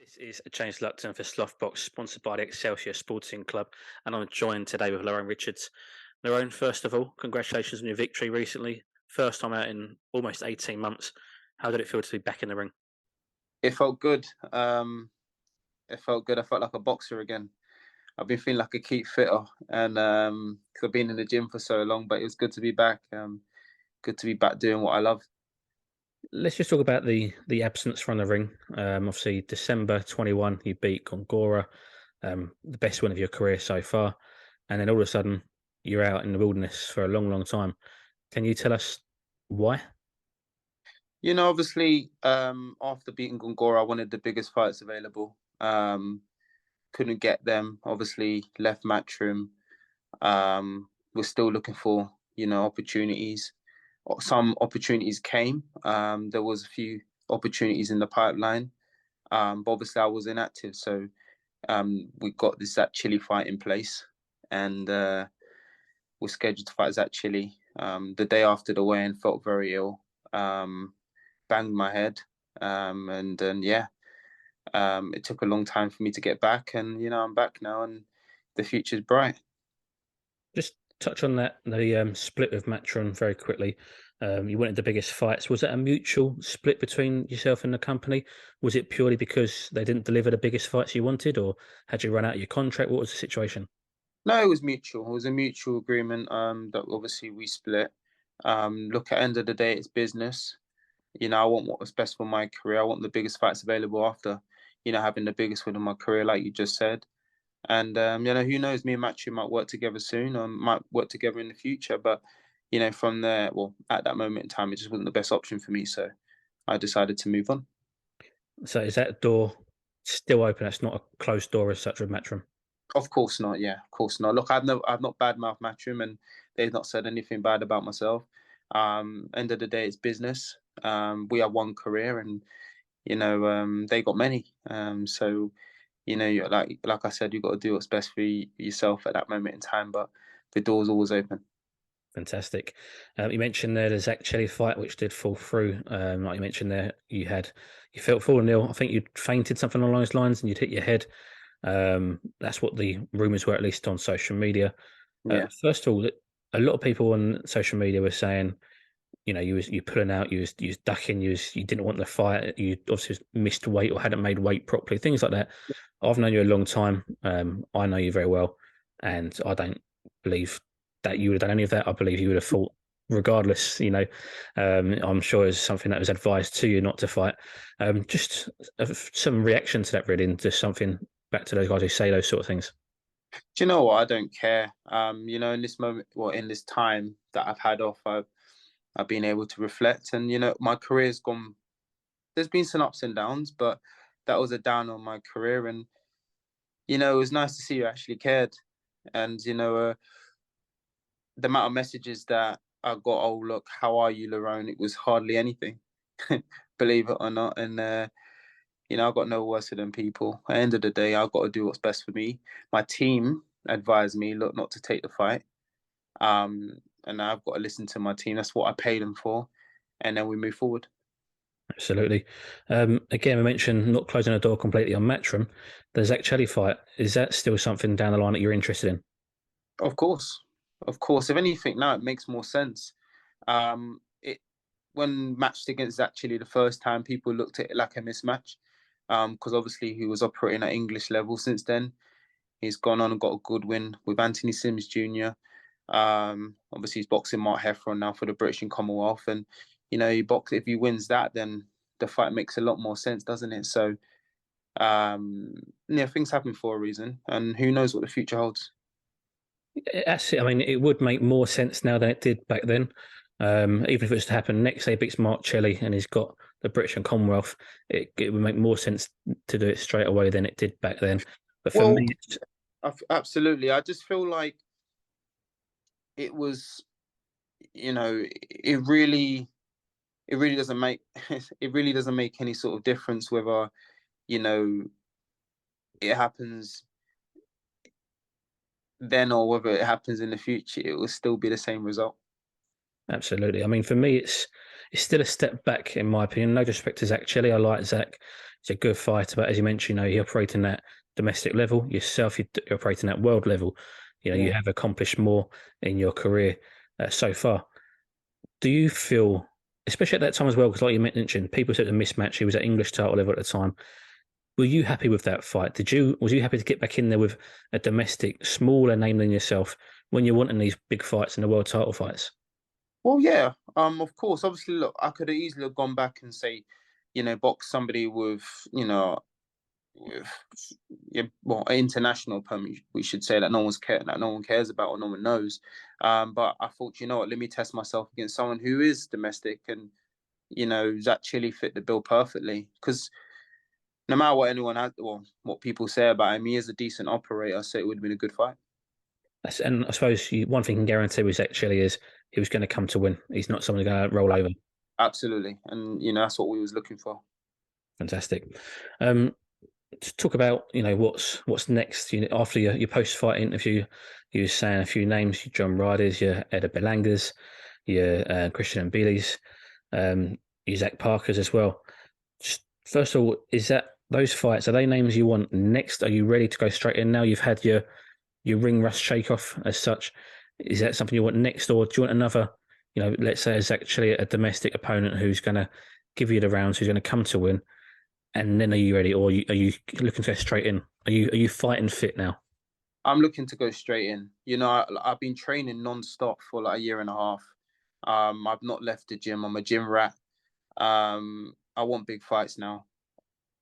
This is James Lupton for Slothbox, sponsored by the Excelsior Sporting Club, and I'm joined today with Lerrone Richards. Lerrone, first of all, congratulations on your victory recently. First time out in almost 18 months. How did it feel to be back in the ring? It felt good. It felt good. I felt like a boxer again. I've been feeling like a keep fitter, and 'cause I've been in the gym for so long. But it was good to be back. Good to be back doing what I love. Let's just talk about the absence from the ring. Obviously, December 21, you beat Gongora, the best win of your career so far, and then all of a sudden you're out in the wilderness for a long, long time. Can you tell us why? Obviously, after beating Gongora, I wanted the biggest fights available. Couldn't get them. Obviously, left Matchroom. Was still looking for opportunities. Some opportunities came. There was a few opportunities in the pipeline. But obviously, I was inactive, so we got that Chile fight in place, and we're scheduled to fight Zach Chile. The day after the weigh-in, felt very ill, banged my head, and then yeah, it took a long time for me to get back, and I'm back now, and the future's bright. Just touch on that the split with Matron very quickly. You wanted the biggest fights. Was that a mutual split between yourself and the company? Was it purely because they didn't deliver the biggest fights you wanted, or had you run out of your contract? What was the situation? No, it was mutual. It was a mutual agreement. That obviously we split. Look, at the end of the day, it's business. I want what was best for my career. I want the biggest fights available after, having the biggest win of my career, like you just said. And who knows? Me and Matthew might work together soon, or might work together in the future. But from there, well, at that moment in time, it just wasn't the best option for me. So I decided to move on. So is that door still open? That's not a closed door as such with Matron. Of course not. Yeah, of course not. Look, I've not badmouthed Matchroom, and they've not said anything bad about myself. End of the day, it's business. We have one career, and they got many. So like I said, you've got to do what's best for yourself at that moment in time. But the door's always open. Fantastic. You mentioned there the Zach Chelly fight, which did fall through. Like you mentioned there, you felt fallen ill. I think you'd fainted something along those lines, and you'd hit your head. That's what the rumours were, at least on social media. Yeah. First of all, a lot of people on social media were saying, you pulling out, you was ducking, you didn't want the fight, you obviously missed weight or hadn't made weight properly, things like that. I've known you a long time. I know you very well, and I don't believe that you would have done any of that. I believe you would have fought regardless. I'm sure it's something that was advised to you not to fight. Just some reaction to that, really, and just something back to those guys who say those sort of things. Do you know what? I don't care. In this moment, well, in this time that I've had off, I've been able to reflect, and my career's gone. There's been some ups and downs, but that was a down on my career, and it was nice to see you actually cared, and the amount of messages that I got. Oh, look, how are you, Lerrone? It was hardly anything, believe it or not, and I've got no worse than people. At the end of the day, I've got to do what's best for me. My team advised me, look, not to take the fight. And I've got to listen to my team. That's what I paid them for. And then we move forward. Absolutely. Again, we mentioned not closing the door completely on Matchroom. The Zach Chelly fight, is that still something down the line that you're interested in? Of course. Of course. If anything, now it makes more sense. It When matched against actually the first time, people looked at it like a mismatch. Because obviously he was operating at English level since then. He's gone on and got a good win with Anthony Sims Jr. Obviously, he's boxing Mark Heffron now for the British and Commonwealth, and if he wins that, then the fight makes a lot more sense, doesn't it? So, yeah, things happen for a reason, and who knows what the future holds. That's it. I mean, it would make more sense now than it did back then. Even if it was to happen next, say, beats Mark Chelly and he's got the British and Commonwealth, it would make more sense to do it straight away than it did back then. But for Well, me, absolutely. I just feel like it was, it really doesn't make it really doesn't make any sort of difference whether you know it happens then or whether it happens in the future. It will still be the same result. absolutely. I mean, for me, it's still a step back in my opinion. No disrespect to Zach Chelly, I like Zach, He's a good fighter, but as you mentioned, you operate in that domestic level. Yourself, you operate in that world level. You Yeah. have accomplished more in your career so far. Do you feel, especially at that time as well, because like you mentioned, people said a mismatch. He was at English title level at the time. Were you happy with that fight? Was you happy to get back in there with a domestic, smaller name than yourself when you're wanting these big fights and the world title fights? Well, yeah. Of course. Obviously, look, I could have easily have gone back and say, box somebody with, with yeah, well, an international permit. We should say that no one cares about or no one knows. But I thought, what, let me test myself against someone who is domestic and that Chile fit the bill perfectly. Because no matter what anyone has, well, what people say about him, he is a decent operator, so it would have been a good fight. And I suppose one thing you can guarantee with Zach Chile is he was going to come to win. He's not someone going to roll over. Absolutely, and that's what we was looking for. Fantastic. To talk about what's next. After your post fight interview, you were saying a few names: your John Ryders, your Edgar Berlangas, your Christian Mbillis, your Zach Parkers as well. Just, first of all, is that those fights? Are they names you want next? Are you ready to go straight in now? You've had your ring rust shake off as such. Is that something you want next, or do you want another? Let's say it's actually a domestic opponent who's going to give you the rounds, who's going to come to win, and then are you ready, or are you looking to go straight in? Are you fighting fit now? I'm looking to go straight in. I've been training non-stop for like a year and a half. I've not left the gym. I'm a gym rat. I want big fights now.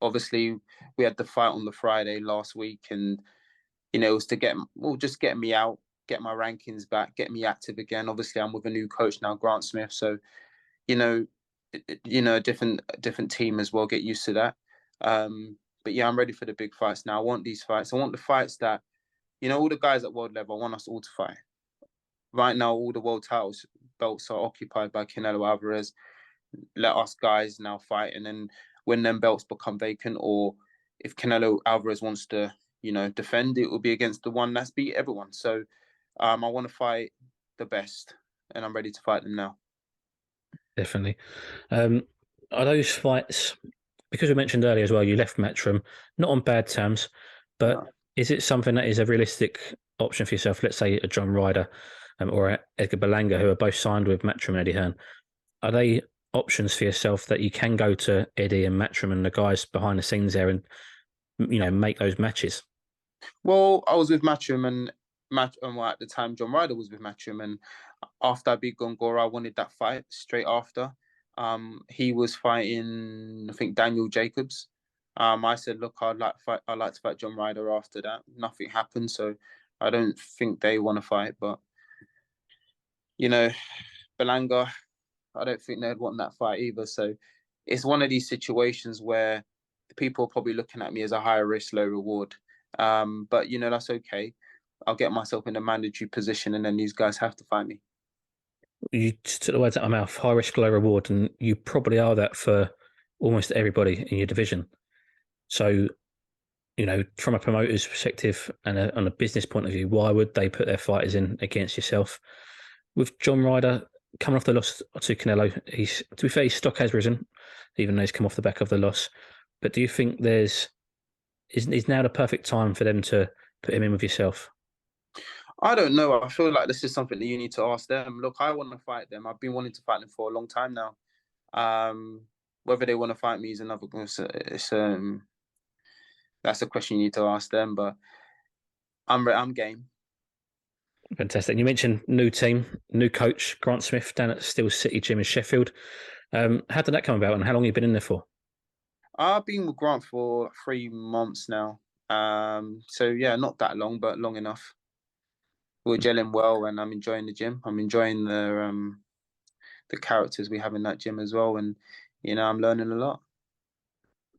Obviously, we had the fight on the Friday last week, and it was to just get me out, get my rankings back, get me active again. Obviously, I'm with a new coach now, Grant Smith. So, you know, a different team as well. Get used to that. But yeah, I'm ready for the big fights now. I want these fights. I want the fights that all the guys at world level. I want us all to fight. Right now, all the world titles belts are occupied by Canelo Alvarez. Let us guys now fight, and then when them belts become vacant, or if Canelo Alvarez wants to, defend, it will be against the one that's beat everyone. So, I want to fight the best, and I'm ready to fight them now. Definitely. Um, are those fights, because we mentioned earlier as well, you left Matchroom not on bad terms, but No. is it something that is a realistic option for yourself? Let's say a John Ryder or a Edgar Berlanga, who are both signed with Matchroom and Eddie Hearn. Are they options for yourself that you can go to Eddie and Matchroom and the guys behind the scenes there and make those matches? Well, I was with Matchroom well, at the time John Ryder was with Matchroom, and after I beat Gongora, I wanted that fight straight after. He was fighting, I think, Daniel Jacobs. I said, look, I'd like to fight John Ryder after that. Nothing happened, so I don't think they want to fight. But you know, Belanga, I don't think they'd want that fight either. So it's one of these situations where people are probably looking at me as a higher risk, low reward. But that's okay. I'll get myself in a mandatory position, and then these guys have to fight me. You just took the words out of my mouth: high risk, low reward, and you probably are that for almost everybody in your division. So, from a promoter's perspective and on a business point of view, why would they put their fighters in against yourself? With John Ryder coming off the loss to Canelo, to be fair, his stock has risen, even though he's come off the back of the loss. But do you think is now the perfect time for them to put him in with yourself? I don't know. I feel like this is something that you need to ask them. Look, I want to fight them. I've been wanting to fight them for a long time now. Um, Whether they want to fight me is another. That's a question you need to ask them. But I'm game. Fantastic. And you mentioned new team, new coach, Grant Smith down at Steel City Gym in Sheffield. How did that come about, and how long have you been in there for? I've been with Grant for 3 months now. So yeah, not that long, but long enough. We're gelling well, and I'm enjoying the gym. I'm enjoying the characters we have in that gym as well, and I'm learning a lot.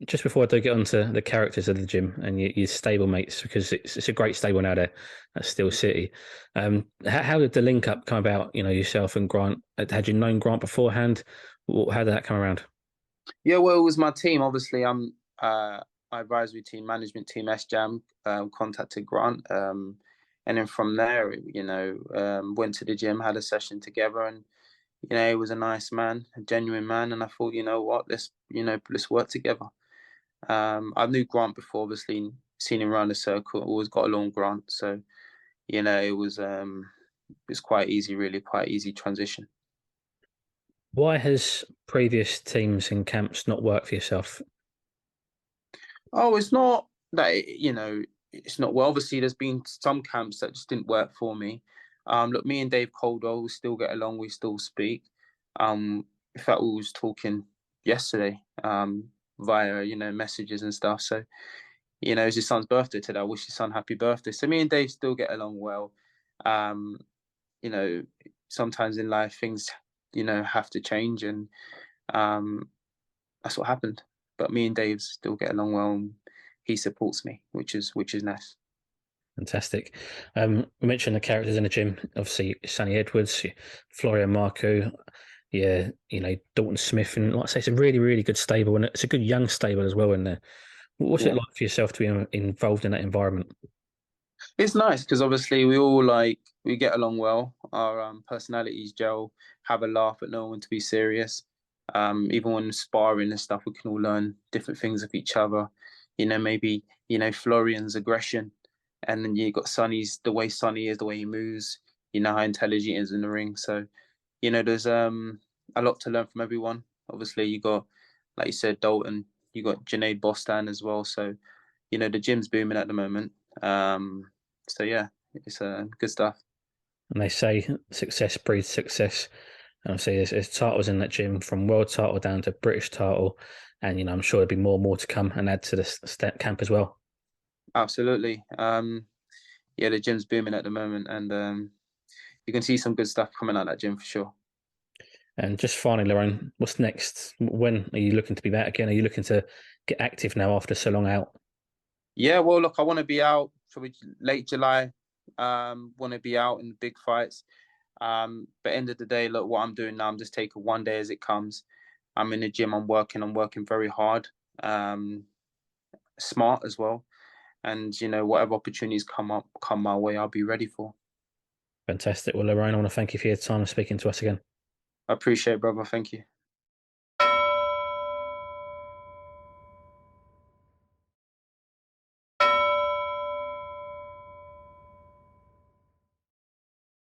Just before I do get onto the characters of the gym and your stable mates, because it's a great stable now there at Steel City. How did the link up come about? Yourself and Grant. Had you known Grant beforehand? How did that come around? Yeah, well, it was my team. Obviously, I'm my advisory team, management team, SJAM, contacted Grant, and then from there, went to the gym, had a session together, and he was a nice man, a genuine man, and I thought, you know what, let's work together. I knew Grant before, obviously seen him around the circle. Always got along with Grant, so it was quite easy, really, quite easy transition. Why has previous teams and camps not worked for yourself? Oh, it's not that it's not well. Obviously, there's been some camps that just didn't work for me. Look, me and Dave Coldwell, we still get along. We still speak. In fact, we was talking yesterday via messages and stuff. So it's his son's birthday today. I wish his son happy birthday. So me and Dave still get along well. Um, you know, Sometimes in life things have to change, and um, that's what happened. But me and Dave still get along well, and he supports me, which is nice. Fantastic. We mentioned the characters in the gym. Obviously, Sonny Edwards, Florian Marku, yeah, Dalton Smith, and like I say, it's a really, really good stable, and it's a good young stable as well in there. What's it Yeah, like for yourself to be involved in that environment? it's nice because obviously we get along well. Our personalities gel, have a laugh, but no one to be serious. Even when sparring and stuff, we can all learn different things of each other. Maybe Florian's aggression, and then you got Sonny's the way Sonny is, the way he moves. You know how intelligent he is in the ring. So there's a lot to learn from everyone. Obviously, you got, like you said, Dalton. You got Junaid Bostan as well. So the gym's booming at the moment. So yeah, it's good stuff. And they say success breeds success. And obviously, there's titles in that gym from world title down to British title, and I'm sure there'll be more and more to come and add to the step camp as well. Absolutely. Yeah, the gym's booming at the moment, and you can see some good stuff coming out of that gym for sure. And just finally, Lerrone, what's next? When are you looking to be back again? Are you looking to get active now after so long out? Yeah, well, look, I want to be out for late July. Want to be out in the big fights. But end of the day, look, what I'm doing now, I'm just taking one day as it comes. I'm in the gym. I'm working very hard, um, smart as well. And whatever opportunities come my way, I'll be ready for. Fantastic. Well, Lerrone, I want to thank you for your time and speaking to us again. I appreciate it, brother. Thank you.